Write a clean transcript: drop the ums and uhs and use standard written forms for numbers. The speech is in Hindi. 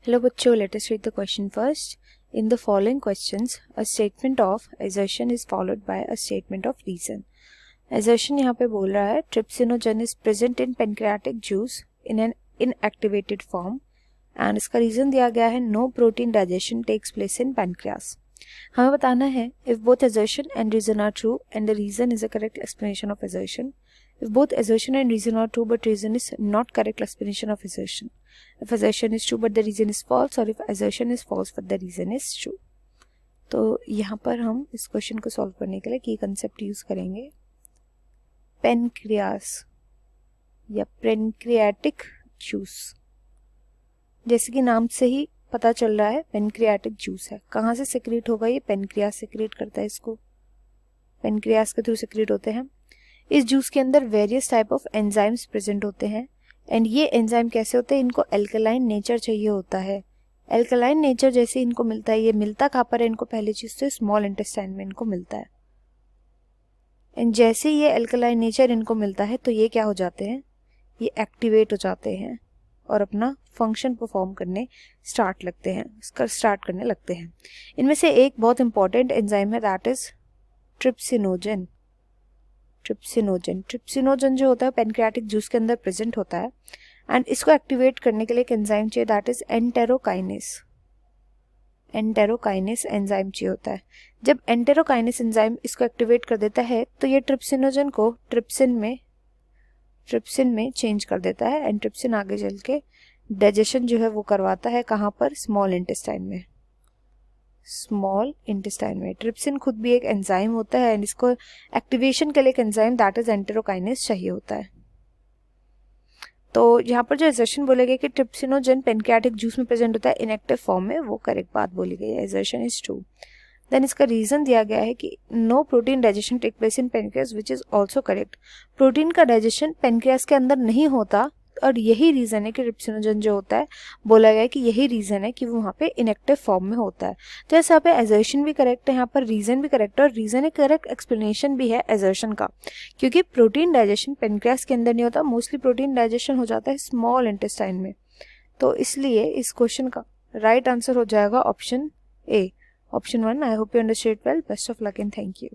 Hello बच्चों, let us read the question first. In the following questions, a statement of assertion is followed by a statement of reason. Assertion यहाँ पे बोल रहा है trypsinogen is present in pancreatic juice in an inactivated form and इसका reason दिया गया है no protein digestion takes place in pancreas. हमें बताना है if both assertion and reason are true and the reason is a correct explanation of assertion. If both assertion and reason are true but reason is not correct explanation of assertion. If assertion is true but the reason is false or if assertion is false but the reason is true. तो यहाँ पर हम इस क्वेश्चन को सॉल्व करने के लिए की कंसेप्ट यूज करेंगे पेनक्रियास या पेनक्रियाटिक जूस। जैसे कि नाम से ही पता चल रहा है पेनक्रियाटिक जूस है। कहाँ से सिक्रीट होगा? ये पेनक्रियास सिक्रीट करता है, इसको पेनक्रियास के थ्रू सिक्रीट होते हैं। इस जूस के अंदर various type of enzymes present होते हैं एंड ये एंजाइम कैसे होते हैं? इनको एल्कलाइन नेचर चाहिए होता है। एल्कलाइन नेचर जैसे इनको मिलता है, ये मिलता कहाँ पर है इनको? पहली चीज तो स्मॉल इंटेस्टाइन में इनको मिलता है। एंड जैसे ये एल्कलाइन नेचर इनको मिलता है तो ये क्या हो जाते हैं? ये एक्टिवेट हो जाते हैं और अपना फंक्शन परफॉर्म करने स्टार्ट करने लगते हैं। इनमें से एक बहुत इंपॉर्टेंट एंजाइम है, दैट इज ट्रिप्सिनोजन। ट्रिप्सिनोजन जो होता है पेनक्रियाटिक जूस के अंदर प्रेजेंट होता है एंड इसको एक्टिवेट करने के लिए एक एंजाइम चाहिए, दैट इज एंटेरोकाइनेस एंजाइम चाहिए होता है। जब एंटेरोकाइनेस एंजाइम इसको एक्टिवेट कर देता है तो ये ट्रिप्सिनोजन को ट्रिप्सिन में चेंज कर देता है एंड ट्रिप्सिन आगे चल के डाइजेशन जो है वो करवाता है। कहाँ पर? स्मॉल इंटेस्टाइन में। ट्रिप्सिन खुद भी एक एंजाइम होता है एंड इसको एक्टिवेशन के लिए एक एंजाइम दैट इज एंटेरोकाइनेस चाहिए होता है। तो यहाँ पर जो असर्शन बोला गया कि ट्रिप्सिनोजन पेनक्रियाटिक जूस में प्रेजेंट होता है इनएक्टिव फॉर्म में, वो करेक्ट बात बोली गई है, असर्शन इज ट्रू। देन इसका रीजन दिया गया है कि no protein digestion take place in pancreas which is also correct. Protein का डाइजेशन पेनक्रियास के अंदर नहीं होता और यही रीजन है कि ट्रिप्सिनोजन जो होता है, बोला गया है कि यही रीजन है कि वो वहाँ पे इनएक्टिव फॉर्म में होता है। तो ऐसे यहाँ पे असर्शन भी करेक्ट है, यहाँ पर रीजन भी करेक्ट है और रीजन एक करेक्ट एक्सप्लेनेशन भी है असर्शन का, क्योंकि प्रोटीन डाइजेशन पेनक्रियास के अंदर नहीं होता, मोस्टली प्रोटीन डाइजेशन हो जाता है स्मॉल इंटेस्टाइन में। तो इसलिए इस क्वेश्चन का राइट आंसर हो जाएगा option A, option 1। I hope you understood well. Best of luck and thank you.